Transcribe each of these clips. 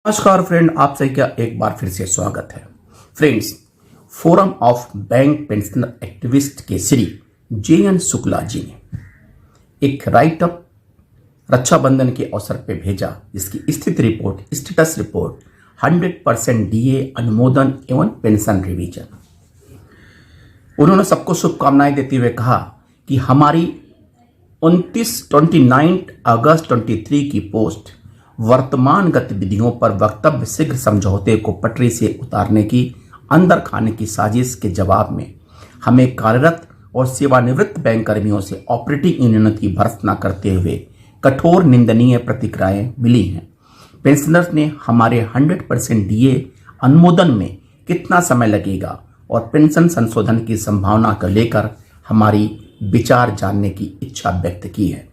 नमस्कार फ्रेंड, आप सभी का एक बार फिर से स्वागत है। Friends, forum of bank pensioner activist के श्री JN शुक्ला जी ने एक राइटअप रक्षाबंधन के अवसर पर भेजा, जिसकी स्टेटस रिपोर्ट 100% DA अनुमोदन एवं पेंशन रिवीजन। उन्होंने सबको शुभकामनाएं देते हुए कहा कि हमारी 29 अगस्त 23 की पोस्ट वर्तमान गतिविधियों पर वक्तव्य शीघ्र समझौते को पटरी से उतारने की अंदर खाने की साजिश के जवाब में हमें कार्यरत और सेवानिवृत्त बैंक कर्मियों से ऑपरेटिंग यूनियन की भर्त्सना करते हुए कठोर निंदनीय प्रतिक्रियाएं मिली हैं। पेंशनर्स ने हमारे 100% DA अनुमोदन में कितना समय लगेगा और पेंशन संशोधन की संभावना को लेकर हमारी विचार जानने की इच्छा व्यक्त की है।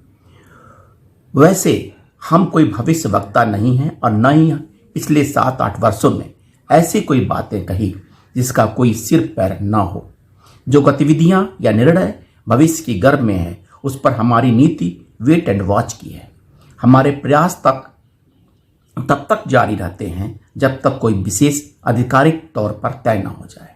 वैसे हम कोई भविष्य वक्ता नहीं हैं और न ही पिछले 7-8 वर्षों में ऐसी कोई बातें कही जिसका कोई सिर पैर न हो। जो गतिविधियां या निर्णय भविष्य की गर्भ में है, उस पर हमारी नीति वेट एंड वॉच की है। हमारे प्रयास तब तक जारी रहते हैं जब तक कोई विशेष आधिकारिक तौर पर तय न हो जाए।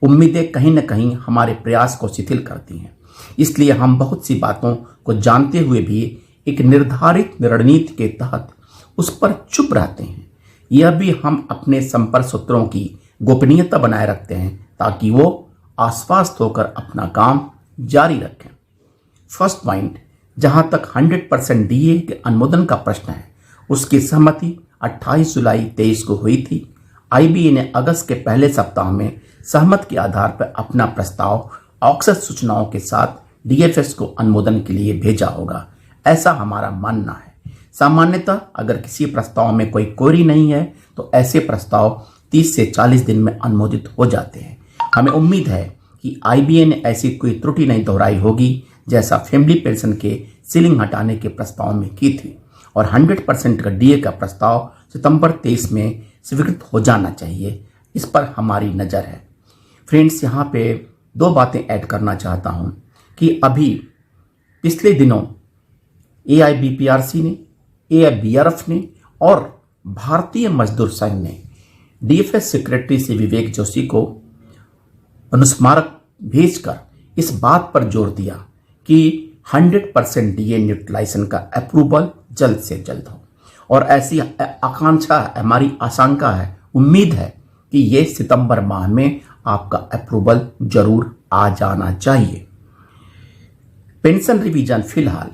उम्मीदें कहीं न कहीं हमारे प्रयास को शिथिल करती हैं, इसलिए हम बहुत सी बातों को जानते हुए भी एक निर्धारित रणनीति के तहत उस पर चुप रहते हैं। यह भी हम अपने संपर्क सूत्रों की गोपनीयता बनाए रखते हैं ताकि वो आश्वस्त होकर अपना काम जारी रखें। फर्स्ट पॉइंट, जहां तक 100% DA के अनुमोदन का प्रश्न है, उसकी सहमति 28 जुलाई 23 को हुई थी। IBA ने अगस्त के पहले सप्ताह में सहमति के आधार पर अपना प्रस्ताव औसत सूचनाओं के साथ DFS को अनुमोदन के लिए भेजा होगा, ऐसा हमारा मानना है। सामान्यतः अगर किसी प्रस्ताव में कोई क्वेरी नहीं है तो ऐसे प्रस्ताव 30 से 40 दिन में अनुमोदित हो जाते हैं। हमें उम्मीद है कि IBA ने ऐसी कोई त्रुटि नहीं दोहराई होगी जैसा फैमिली पेंशन के सीलिंग हटाने के प्रस्ताव में की थी, और 100% का DA का प्रस्ताव सितंबर 23 में स्वीकृत हो जाना चाहिए। इस पर हमारी नज़र है। फ्रेंड्स, यहाँ पे 2 बातें ऐड करना चाहता हूँ कि अभी पिछले दिनों AIBPRC ने, AIBRF ने और भारतीय मजदूर संघ ने DFS सेक्रेटरी से विवेक जोशी को अनुस्मारक भेजकर इस बात पर जोर दिया कि 100% DA न्यूट्रलाइजेशन का अप्रूवल जल्द से जल्द हो, और ऐसी आकांक्षा, हमारी आशंका है, उम्मीद है कि ये सितंबर माह में आपका अप्रूवल जरूर आ जाना चाहिए। पेंशन रिवीजन फिलहाल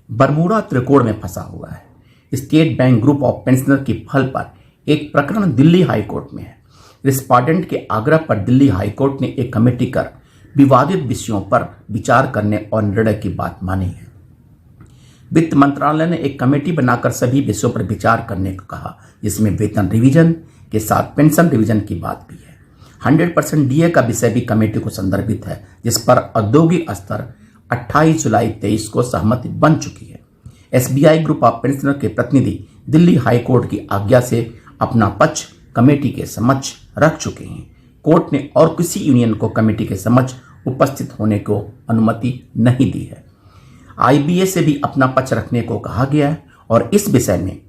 बरमूडा त्रिकोण में फंसा हुआ है। State bank group of pensioner की पहल पर एक प्रकरण दिल्ली हाईकोर्ट में है। रिस्पोंडेंट के आग्रह पर दिल्ली हाईकोर्ट ने एक कमेटी कर विवादित विषयों पर विचार करने और निर्णय की बात मानी है। वित्त मंत्रालय ने एक कमेटी बनाकर सभी विषयों पर विचार करने को कहा, जिसमें वेतन रिवीजन के साथ पेंशन रिवीजन की बात भी है। 100% DA का विषय भी कमेटी को संदर्भित है, जिस पर औद्योगिक स्तर 28 जुलाई 23 को सहमति बन चुकी है। SBI ग्रुप ऑफ पेंशनर के प्रतिनिधि दिल्ली हाई कोर्ट की आज्ञा से अपना पक्ष कमेटी के समक्ष रख चुके हैं। कोर्ट ने और किसी यूनियन को कमेटी के समक्ष उपस्थित होने को अनुमति नहीं दी है। IBA से भी अपना पक्ष रखने को कहा गया है, और इस विषय में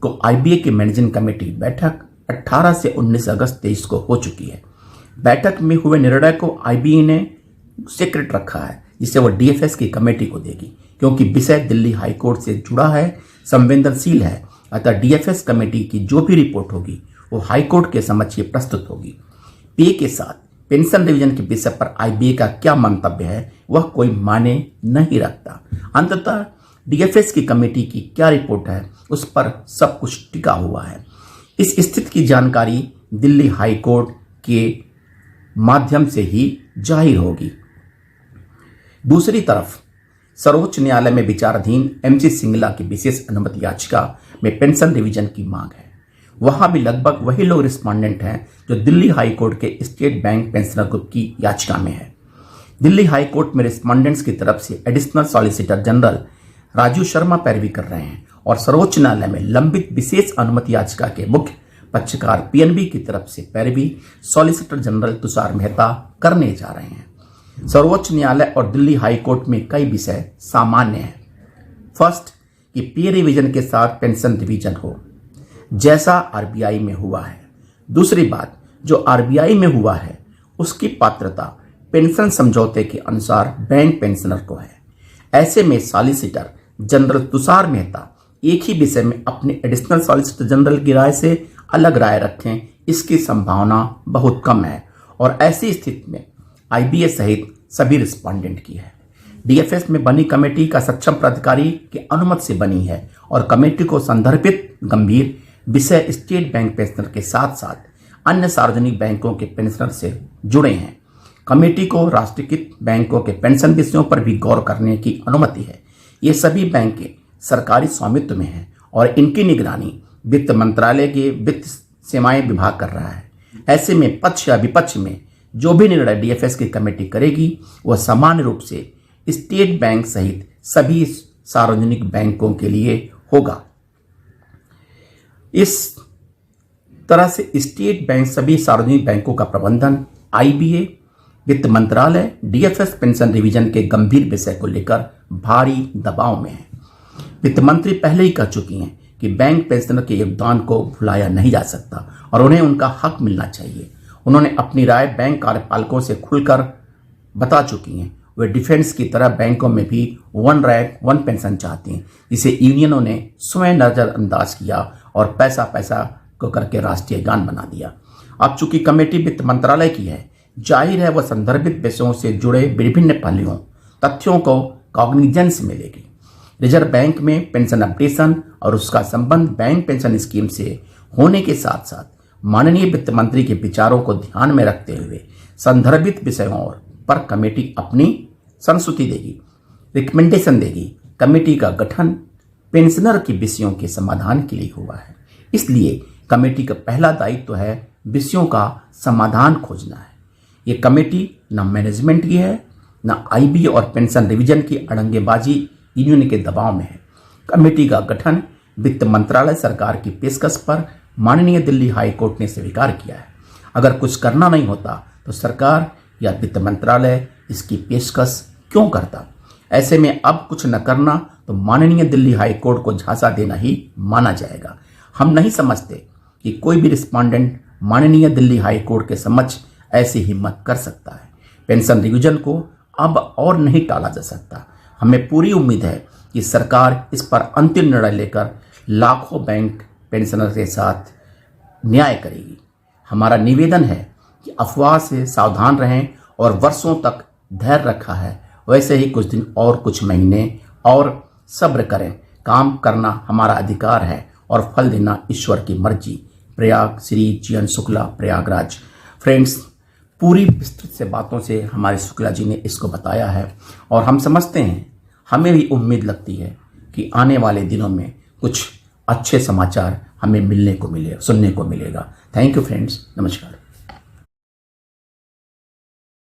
को IBA की मैनेजिंग कमेटी बैठक 18 से 19 अगस्त 23 को हो चुकी है। बैठक में हुए निर्णय को IBA ने सीक्रेट रखा है, जिसे वो DFS की कमेटी को देगी, क्योंकि विषय दिल्ली हाईकोर्ट से जुड़ा है, संवेदनशील है। अतः DFS कमेटी की जो भी रिपोर्ट होगी वो हाईकोर्ट के समक्ष प्रस्तुत होगी। पे के साथ पेंशन रिवीजन के विषय पर IBA का क्या मंतव्य है वह कोई माने नहीं रखता। अंततः DFS की कमेटी की क्या रिपोर्ट है उस पर सब कुछ टिका हुआ है। इस स्थिति की जानकारी दिल्ली हाईकोर्ट के माध्यम से ही जाहिर होगी। दूसरी तरफ सर्वोच्च न्यायालय में विचाराधीन MC सिंगला की विशेष अनुमति याचिका में पेंशन रिवीजन की मांग है। वहां भी लगभग वही लोग रिस्पोंडेंट हैं जो दिल्ली हाई कोर्ट के स्टेट बैंक पेंशनर ग्रुप की याचिका में है। दिल्ली हाई कोर्ट में रिस्पोंडेंट्स की तरफ से additional solicitor general Raju Sharma पैरवी कर रहे हैं, और सर्वोच्च न्यायालय में लंबित विशेष अनुमति याचिका के मुख्य पक्षकार PNB की तरफ से पैरवी सॉलिसिटर जनरल तुषार मेहता करने जा रहे हैं। सर्वोच्च न्यायालय और दिल्ली हाई कोर्ट में कई विषय सामान्य हैं। फर्स्ट, कि पे रिवीजन के साथ पेंशन रिवीजन हो। जैसा आरबीआई में हुआ है। दूसरी बात, जो आरबीआई में हुआ है उसकी पात्रता पेंशन समझौते के अनुसार बैंक पेंशनर को है। ऐसे में सॉलिसिटर जनरल तुषार मेहता एक ही विषय में अपने एडिशनल सॉलिसिटर जनरल की राय से अलग राय रखें, इसकी संभावना बहुत कम है और ऐसी स्थिति में आईबीए सहित सभी रिस्पोंडेंट की है। डीएफएस में बनी कमेटी का सक्षम प्राधिकारी की अनुमति से बनी है और कमेटी को संदर्भित गंभीर विषय स्टेट बैंक पेंशनर के साथ साथ अन्य सार्वजनिक बैंकों के पेंशनर से जुड़े हैं। कमेटी को राष्ट्रीयकृत बैंकों के पेंशन विषयों पर भी गौर करने की अनुमति है। ये सभी बैंक सरकारी स्वामित्व में हैं और इनकी निगरानी वित्त मंत्रालय के वित्त सेवाएं विभाग कर रहा है। ऐसे में पक्ष या विपक्ष में जो भी निर्णय डीएफएस की कमेटी करेगी वह सामान्य रूप से स्टेट बैंक सहित सभी सार्वजनिक बैंकों के लिए होगा। इस तरह से स्टेट बैंक सभी सार्वजनिक बैंकों का प्रबंधन आईबीए, वित्त मंत्रालय, डीएफएस पेंशन रिवीजन के गंभीर विषय को लेकर भारी दबाव में है। वित्त मंत्री पहले ही कह चुकी हैं कि बैंक पेंशनर के योगदान को भुलाया नहीं जा सकता और उन्हें उनका हक मिलना चाहिए। उन्होंने अपनी राय बैंक कार्यपालकों से खुलकर बता चुकी हैं। वे डिफेंस की तरह बैंकों में भी वन रैंक वन पेंशन चाहती हैं, जिसे यूनियनों ने स्वयं नजरअंदाज किया और पैसा को करके राष्ट्रीय गान बना दिया। अब चूंकि कमेटी वित्त मंत्रालय की है, जाहिर है वह संदर्भित विषयों से जुड़े विभिन्न पहलुओं तथ्यों को कॉग्निजेंस मिलेगी। रिजर्व बैंक में पेंशन अपडेशन और उसका संबंध बैंक पेंशन स्कीम से होने के साथ साथ माननीय वित्त मंत्री के विचारों को ध्यान में रखते हुए संदर्भित विषयों पर कमेटी अपनी संस्तुति देगी, रिकमेंडेशन देगी। कमेटी का गठन पेंशनर के विषयों के समाधान के लिए हुआ है, इसलिए कमेटी का पहला दायित्व है विषयों का समाधान खोजना है। ये कमेटी न मैनेजमेंट की है, न आईबी और पेंशन रिवीजन की अड़ंगेबाजी यूनियन के दबाव में है। कमेटी का गठन वित्त मंत्रालय सरकार की पेशकश पर माननीय दिल्ली हाई कोर्ट ने स्वीकार किया है। अगर कुछ करना नहीं होता तो सरकार या वित्त मंत्रालय इसकी पेशकश क्यों करता? ऐसे में अब कुछ न करना तो माननीय दिल्ली हाई कोर्ट को झांसा देना ही माना जाएगा। हम नहीं समझते कि कोई भी रिस्पोंडेंट माननीय दिल्ली हाई कोर्ट के समक्ष ऐसी हिम्मत कर सकता है। पेंशन रिवीजन को अब और नहीं टाला जा सकता। हमें पूरी उम्मीद है कि सरकार इस पर अंतिम निर्णय लेकर लाखों बैंक पेंशनर के साथ न्याय करेगी। हमारा निवेदन है कि अफवाह से सावधान रहें और वर्षों तक धैर्य रखा है वैसे ही कुछ दिन और कुछ महीने और सब्र करें। काम करना हमारा अधिकार है और फल देना ईश्वर की मर्जी। प्रयाग श्री जीएन शुक्ला, प्रयागराज। फ्रेंड्स, पूरी विस्तृत से बातों से हमारे शुक्ला जी ने इसको बताया है और हम समझते हैं, हमें भी उम्मीद लगती है कि आने वाले दिनों में कुछ अच्छे समाचार हमें सुनने को मिलेगा। थैंक यू फ्रेंड्स, नमस्कार।